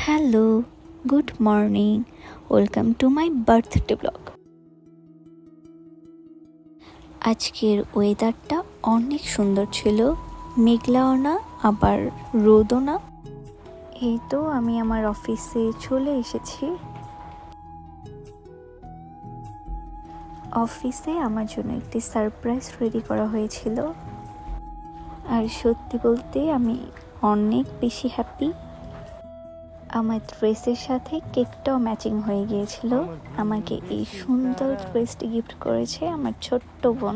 Hello, good morning, welcome to my birthday blog. আজকের ওয়েদারটা অনেক সুন্দর ছিল, মেঘলাও না আবার রোদও না। এই তো আমি আমার অফিসে চলে এসেছি। অফিসে আমার জন্য একটি সারপ্রাইজ রেডি করা হয়েছিল, আর সত্যি বলতে আমি অনেক বেশি হ্যাপি। আমার ড্রেসের সাথে কেকটাও ম্যাচিং হয়ে গিয়েছিল। আমাকে এই সুন্দর ড্রেসটি গিফট করেছে আমার ছোট্ট বোন।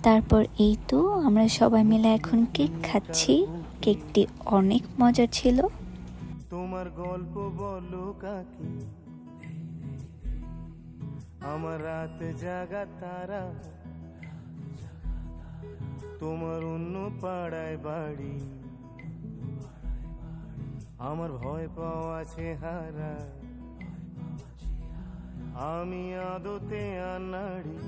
তারপর এই তো আমরা সবাই মিলে এখন কেক খাচ্ছি। কেকটি অনেক মজার ছিল। তোমার গল্প বলো কাকি, আমার রাত জাগা তারা, তোমার অন্য পাড়ায় বাড়ি, আমার ভয় পাওয়া চেহারা, আমি আদতে আনাড়ি।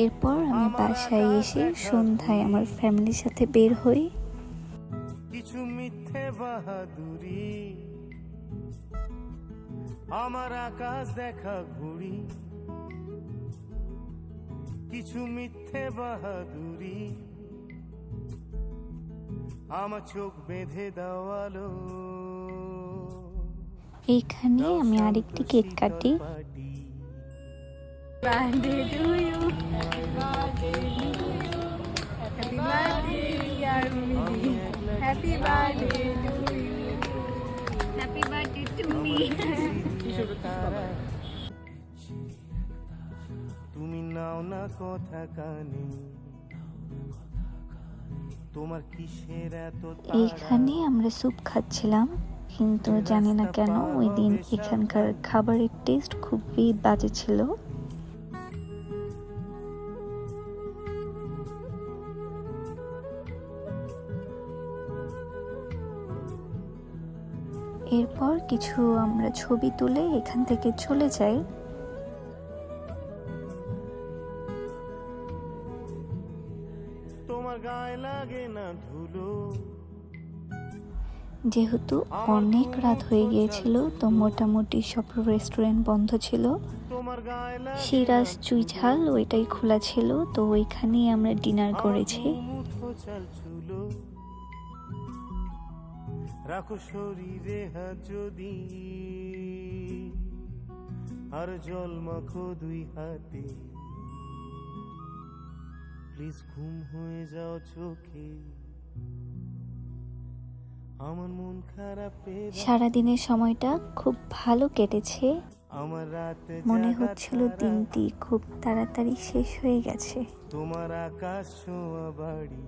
এরপর আমি বাসায় এসে সন্ধ্যায় আমার ফ্যামিলির সাথে বের হই। কিছু মিথ্যে বাহাদুরি, আমার আকাশ দেখা ঘুড়ি, কিছু মিথ্যে বাহাদুরি, আমার চোখ বেঁধে দেওয়ালো। এইখানে আমি আরেকটি কেক কাটি। Birthday to you. Happy birthday, Yarmidi. Happy birthday to you. Happy birthday to me. তুমি নাও না কথা কানে, তোমার কিসের এত এইখানে আমরা স্যুপ খাচ্ছিলাম, কিন্তু জানি না কেন ওই দিন এখানকার খাবারের টেস্ট খুবই বাজে ছিল। এরপর কিছু আমরা ছবি তুলে এখান থেকে চলে যাই। তোমার গায়ে লাগে না ধুলো, যেহেতু অনেক রাত হয়ে গিয়েছিল তো মোটামুটি সব রেস্টুরেন্ট বন্ধ ছিল। তোমার গায়ে লাগে সিরাজ চুইঝাল ওইটাই খোলা ছিল, তো ওইখানেই আমরা ডিনার করেছি। চুলো রাখো শরীরে হাত যদি, আর জল মাখো দুই হাতে, প্লিজ ঘুম হয়ে যাও চোখে, আমার মন খারাপ। সারাদিনের সময়টা খুব ভালো কেটেছে। আমার রাতে মনে হচ্ছিল দিনটি খুব তাড়াতাড়ি শেষ হয়ে গেছে। তোমার আকাশ ছোঁয়া বাড়ি,